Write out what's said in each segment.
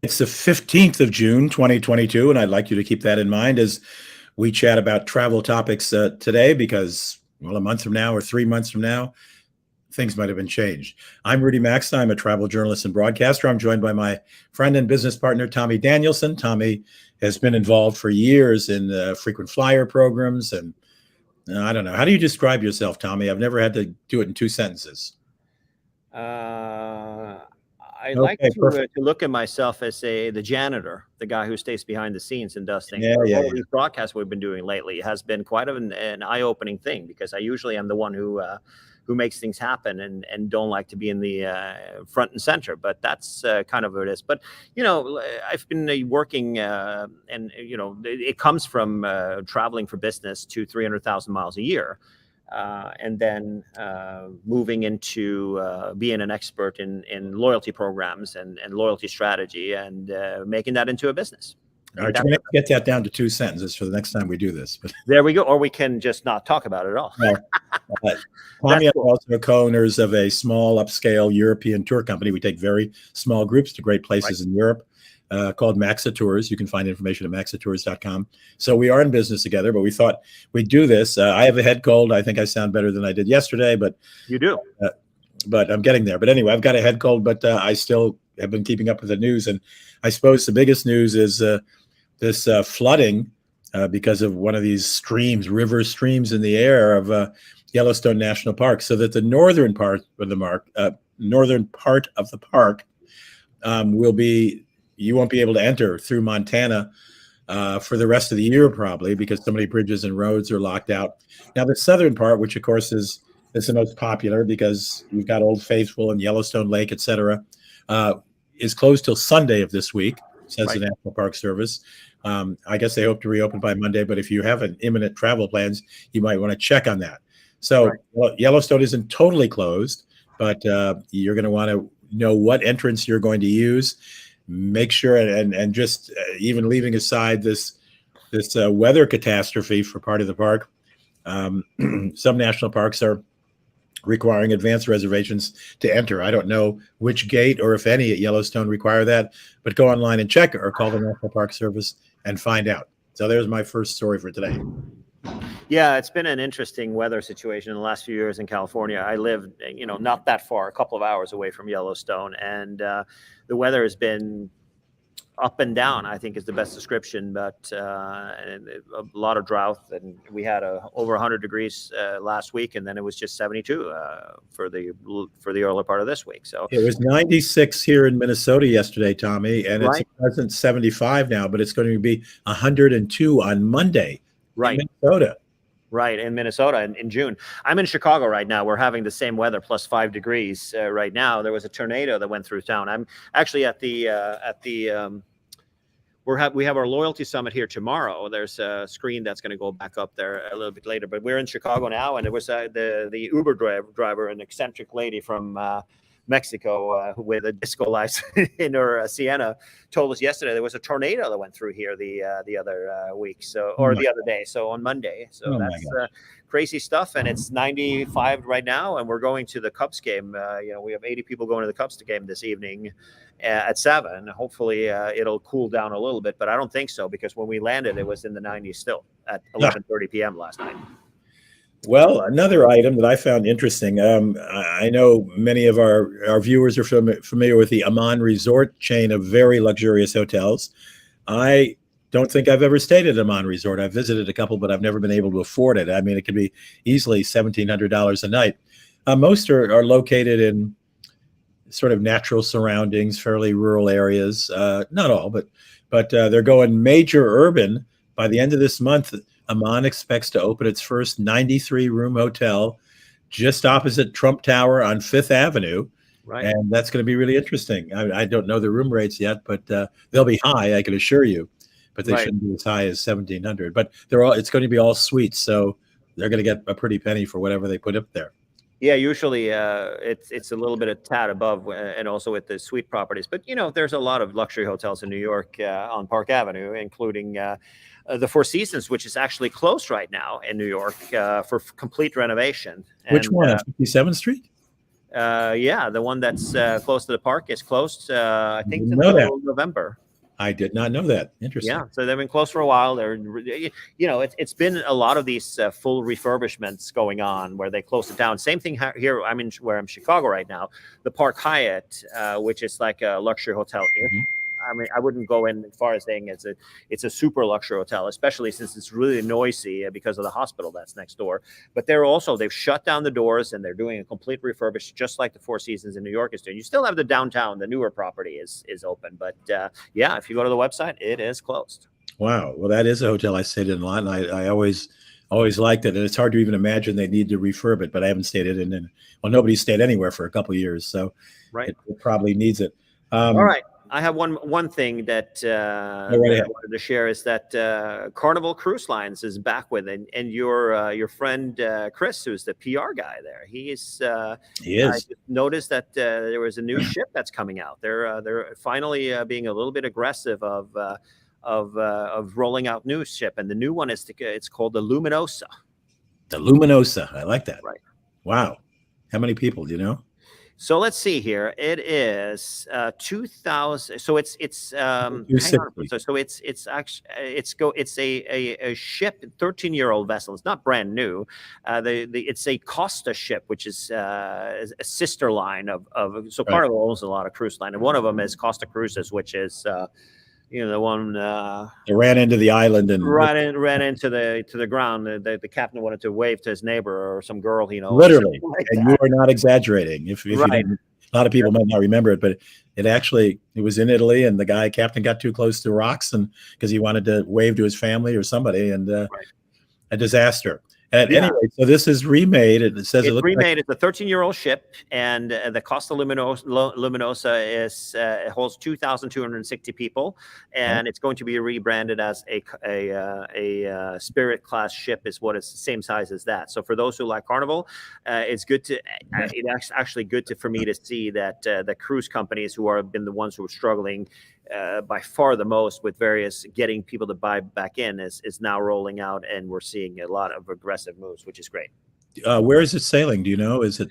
It's the 15th of June, 2022, and I'd like you to keep that in mind as we chat about travel topics today because, well, a month from now or 3 months from now, things might have been changed. I'm Rudy Maxa. I'm a travel journalist and broadcaster. I'm joined by my friend and business partner, Tommy Danielson. Tommy has been involved for years in frequent flyer programs. And I don't know. How do you describe yourself, Tommy? I've never had to do it in two sentences. Uh, I like Okay, perfect. to look at myself as the janitor, the guy who stays behind the scenes and does things. Yeah, But yeah, all of yeah. these broadcasts we've been doing lately has been quite of an eye-opening thing because I usually am the one who makes things happen and don't like to be in the front and center. But that's kind of what it is. But I've been working, and it comes from traveling for business to 300,000 miles a year. And then moving into being an expert in loyalty programs and loyalty strategy and making that into a business. All right, try to get that down to two sentences for the next time we do this. But There we go. Or we can just not talk about it at all. well, uh, That's Tommy and I are cool. also co-owners of a small upscale European tour company. We take very small groups to great Right. places in Europe called Maxa Tours. You can find information at maxatours.com. So we are in business together, but we thought we'd do this. I have a head cold. I think I sound better than I did yesterday, but You do. I'm getting there. But anyway, I've got a head cold, but I still have been keeping up with the news. And I suppose the biggest news is this flooding because of one of these streams in the air of Yellowstone National Park, so that the northern part of the park will be, you won't be able to enter through Montana for the rest of the year, probably because so many bridges and roads are locked out. Now, the southern part, which of course is the most popular because you've got Old Faithful and Yellowstone Lake, etc., is closed till Sunday of this week, says Right. the National Park Service. I guess they hope to reopen by Monday, but if you have an imminent travel plans, you might want to check on that. So Right. well, Yellowstone isn't totally closed, but you're going to want to know what entrance you're going to use. Make sure and just even leaving aside this weather catastrophe for part of the park, some national parks are requiring advance reservations to enter. I don't know which gate or if any at Yellowstone require that, but go online and check or call the National Park Service and find out. So there's my first story for today. Yeah, it's been an interesting weather situation in the last few years in California. I live, not that far, a couple of hours away from Yellowstone, and the weather has been up and down, I think is the best description, but and a lot of drought. And we had over 100 degrees last week, and then it was just 72 for the early part of this week. So It was 96 here in Minnesota yesterday, Tommy, and it's a Right. pleasant 75 now, but it's going to be 102 on Monday Right. in Minnesota. Right, in Minnesota in June. I'm in Chicago right now. We're having the same weather, plus 5 degrees right now. There was a tornado that went through town. I'm actually at the we have our loyalty summit here tomorrow. There's a screen that's going to go back up there a little bit later. But we're in Chicago now, and it was the Uber driver, an eccentric lady from Mexico with a disco lights in her Sienna, told us yesterday there was a tornado that went through here the other week, the other day, so on Monday. So Oh my that's gosh. crazy stuff, and it's 95 right now, and we're going to the Cubs game. We have 80 people going to the Cubs game this evening at 7. Hopefully it'll cool down a little bit, but I don't think so because when we landed, it was in the 90s still at 11:30 p.m. last night. Well, another item that I found interesting. I know many of our viewers are familiar with the Aman Resort chain of very luxurious hotels. I don't think I've ever stayed at Aman Resort. I've visited a couple, but I've never been able to afford it. I mean, it could be easily $1,700 a night. Most are located in sort of natural surroundings, fairly rural areas. Not all, but they're going major urban by the end of this month. Aman expects to open its first 93-room hotel just opposite Trump Tower on Fifth Avenue. Right. And that's going to be really interesting. I don't know the room rates yet, but they'll be high, I can assure you. But they Right. shouldn't be as high as 1,700. But it's going to be all suites, so they're going to get a pretty penny for whatever they put up there. Yeah, usually it's a little bit of tad above, and also with the suite properties. But there's a lot of luxury hotels in New York on Park Avenue, including the Four Seasons, which is actually closed right now in New York for complete renovation. Which And, one? On 57th Street? Yeah, the one that's close to the park is closed. I think Didn't know that. until November. I did not know that. Interesting. Yeah, so they've been closed for a while. It's been a lot of these full refurbishments going on where they close it down. Same thing here. I'm in where I'm Chicago right now. The Park Hyatt, which is like a luxury hotel. Mhm. I mean, I wouldn't go in as far as saying it's a super luxury hotel, especially since it's really noisy because of the hospital that's next door. But they've shut down the doors and they're doing a complete refurbish, just like the Four Seasons in New York is doing. You still have the downtown, the newer property is open, but yeah, if you go to the website, it is closed. Wow. Well, that is a hotel I stayed in a lot, and I always liked it. And it's hard to even imagine they need to refurb it, but I haven't stayed in it. Well, nobody's stayed anywhere for a couple of years, so Right. it probably needs it. All right. I have one thing that, that I wanted to share is that Carnival Cruise Lines is back with it, and your friend Chris, who's the PR guy there, he is. I just noticed that there was a new ship that's coming out. They're finally being a little bit aggressive of rolling out new ship, and the new one it's called the Luminosa. The Luminosa, I like that. Right. Wow. How many people do you know? So let's see here. It is 2,000. So it's hang on. So it's actually it's a ship, 13-year-old vessel. It's not brand new. It's a Costa ship, which is a sister line of Carnival owns a lot of cruise line, and one of them is Costa Cruises, which is the one they ran into the island and ran into the ground. The captain wanted to wave to his neighbor or some girl, literally. And you are not exaggerating. If you right. didn't, a lot of people might not remember it, but it was in Italy, and the captain got too close to rocks, and because he wanted to wave to his family or somebody, and a disaster. And anyway, so this is remade. It says it's remade. It's a 13-year-old ship, and the Costa Luminosa is it holds 2,260 people, and it's going to be rebranded as a Spirit class ship. Is what is the same size as that. So for those who like Carnival, it's good to. It's actually good for me to see that the cruise companies who have been the ones who are struggling by far the most with getting people to buy back in is now rolling out, and we're seeing a lot of aggressive moves, which is great. Where is it sailing? Do you know? Is it?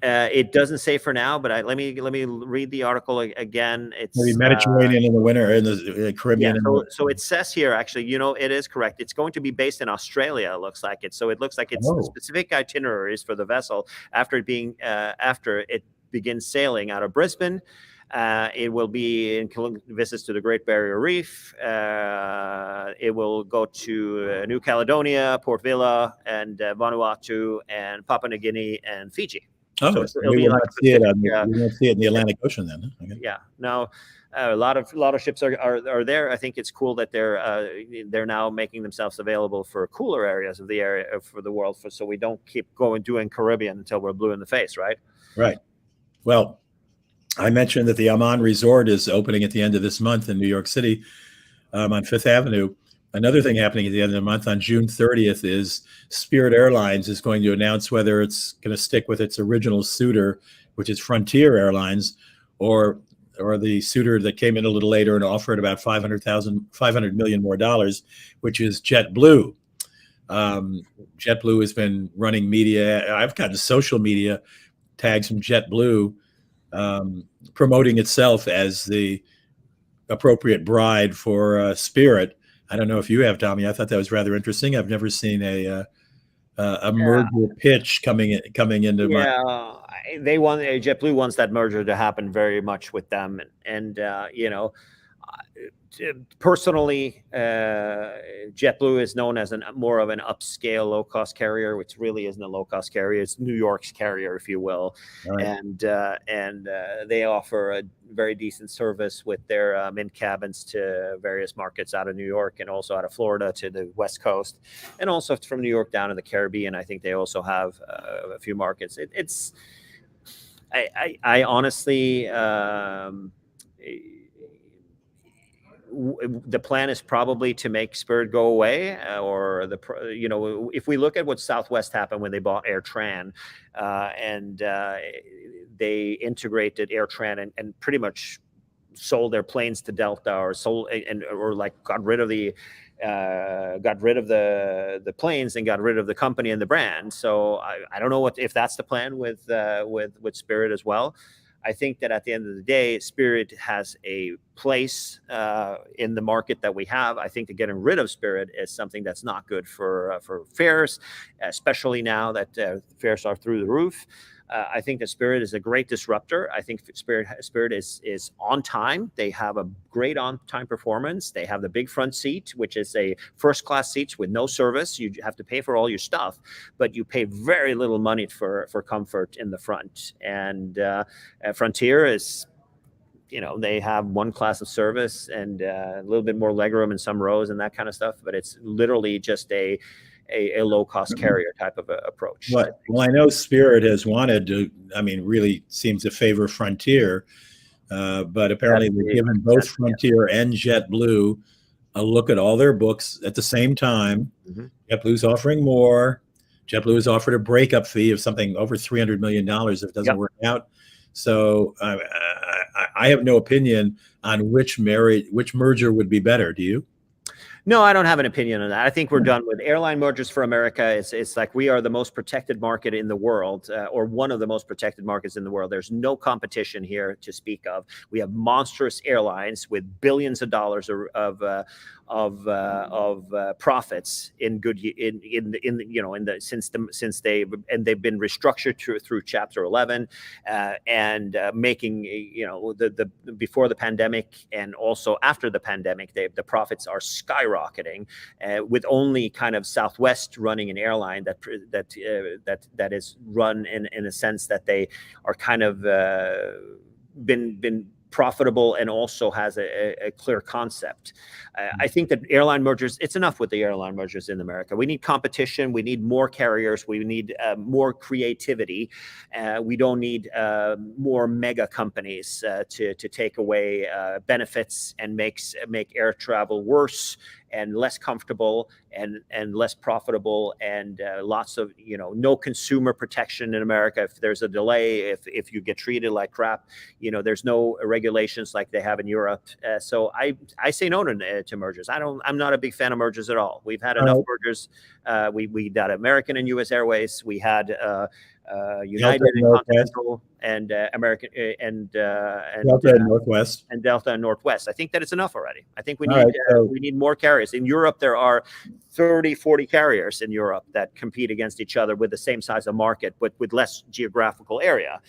It doesn't say for now, but let me read the article again. It's maybe Mediterranean in the winter, in the Caribbean. Yeah, so it says here, actually, it is correct. It's going to be based in Australia. It looks like it. So it looks like it's specific itineraries for the vessel after it begins sailing out of Brisbane. It will be in visits to the Great Barrier Reef. It will go to New Caledonia, Port Vila, and Vanuatu, and Papua New Guinea, and Fiji. Oh, so we will not see it in the Atlantic Ocean then. Huh? Okay. Yeah. Now, a lot of ships are there. I think it's cool that they're now making themselves available for cooler areas of the world, so we don't keep doing Caribbean until we're blue in the face, right? Right. Well, I mentioned that the Aman Resort is opening at the end of this month in New York City on Fifth Avenue. Another thing happening at the end of the month on June 30th is Spirit Airlines is going to announce whether it's going to stick with its original suitor, which is Frontier Airlines, or the suitor that came in a little later and offered about $500 million more dollars, which is JetBlue. JetBlue has been running media. I've gotten social media tags from JetBlue promoting itself as the appropriate bride for Spirit. I don't know if you have, Tommy. I thought that was rather interesting. I've never seen a merger pitch coming into JetBlue wants that merger to happen very much with them, and personally, JetBlue is known as more of an upscale low-cost carrier, which really isn't a low-cost carrier. It's New York's carrier, if you will. Right. And they offer a very decent service with their mint cabins to various markets out of New York and also out of Florida to the West Coast, and also from New York down to the Caribbean. I think they also have a few markets. I honestly. The plan is probably to make Spirit go away, if we look at what Southwest happened when they bought AirTran, and they integrated AirTran and pretty much sold their planes to Delta, or got rid of the got rid of the planes and got rid of the company and the brand. So I don't know if that's the plan with Spirit as well. I think that at the end of the day, Spirit has a place in the market that we have. I think that getting rid of Spirit is something that's not good for fares, especially now that fares are through the roof. I think that Spirit is a great disruptor. I think Spirit is on time. They have a great on-time performance. They have the big front seat, which is a first-class seat with no service. You have to pay for all your stuff, but you pay very little money for comfort in the front. And Frontier is, they have one class of service and a little bit more legroom in some rows and that kind of stuff, but it's literally just a low-cost carrier type of approach. Well, I know Spirit has wanted to, really seems to favor Frontier, but apparently they've given both Frontier and JetBlue a look at all their books at the same time. Mm-hmm. JetBlue's offering more. JetBlue has offered a breakup fee of something over $300 million if it doesn't work out. So I have no opinion on which merger would be better. Do you? No, I don't have an opinion on that. I think we're done with airline mergers for America. It's like we are the most protected market in the world, or one of the most protected markets in the world. There's no competition here to speak of. We have monstrous airlines with billions of dollars of profits in since they've been restructured through Chapter 11 and making the before the pandemic and also after the pandemic, the profits are skyrocketing. With only kind of Southwest running an airline that is run in a sense that they are kind of been profitable and also has a clear concept. I think that airline mergers, it's enough with the airline mergers in America. We need competition. We need more carriers. We need more creativity. We don't need more mega companies to take away benefits and make air travel worse and less comfortable and less profitable and lots of, no consumer protection in America. If there's a delay, if you get treated like crap, there's no regulations like they have in Europe. So I say no to mergers. I'm not a big fan of mergers at all. We've had enough mergers. We had American and US Airways. We had United and Continental and American and Delta and Northwest and Delta and Northwest. I think that it's enough already. I think we need more carriers. In Europe, there are 30, 40 carriers in Europe that compete against each other with the same size of market, but with less geographical area.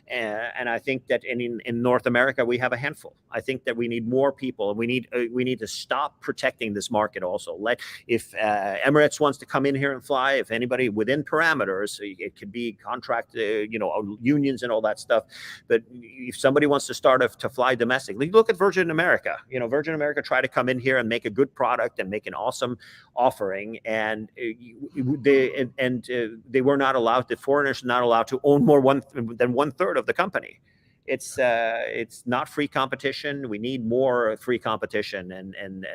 And I think that in North America, we have a handful. I think that we need more people, and we need to stop protecting this market also. If Emirates wants to come in here and fly, if anybody within parameters, it could be contract, unions and all that stuff. But if somebody wants to start to fly domestically, look at Virgin America. Virgin America tried to come in here and make a good product and make an awesome offering, and they were not allowed. The foreigners were not allowed to own more than 1/3 of the company. It's not free competition. We need more free competition and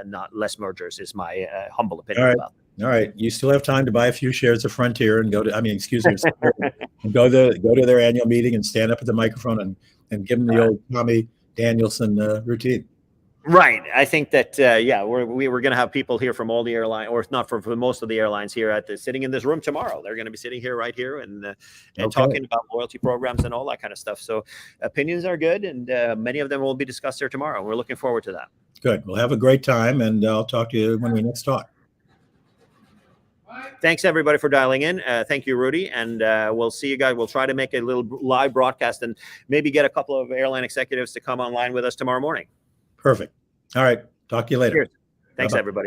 not less mergers. Is my humble opinion about it. All right, you still have time to buy a few shares of Frontier and go to and go to their annual meeting and stand up at the microphone and give them the old Tommy Danielson routine. Right. I think that, we're going to have people here from all the airlines, or if not for most of the airlines here sitting in this room tomorrow. They're going to be sitting here right here and talking about loyalty programs and all that kind of stuff. So opinions are good, and many of them will be discussed here tomorrow. We're looking forward to that. Good. We'll have a great time, and I'll talk to you when we next talk. Thanks, everybody, for dialing in. Thank you, Rudy. And we'll see you guys. We'll try to make a little live broadcast and maybe get a couple of airline executives to come online with us tomorrow morning. Perfect. All right. Talk to you later. Cheers. Thanks, Bye-bye. everybody.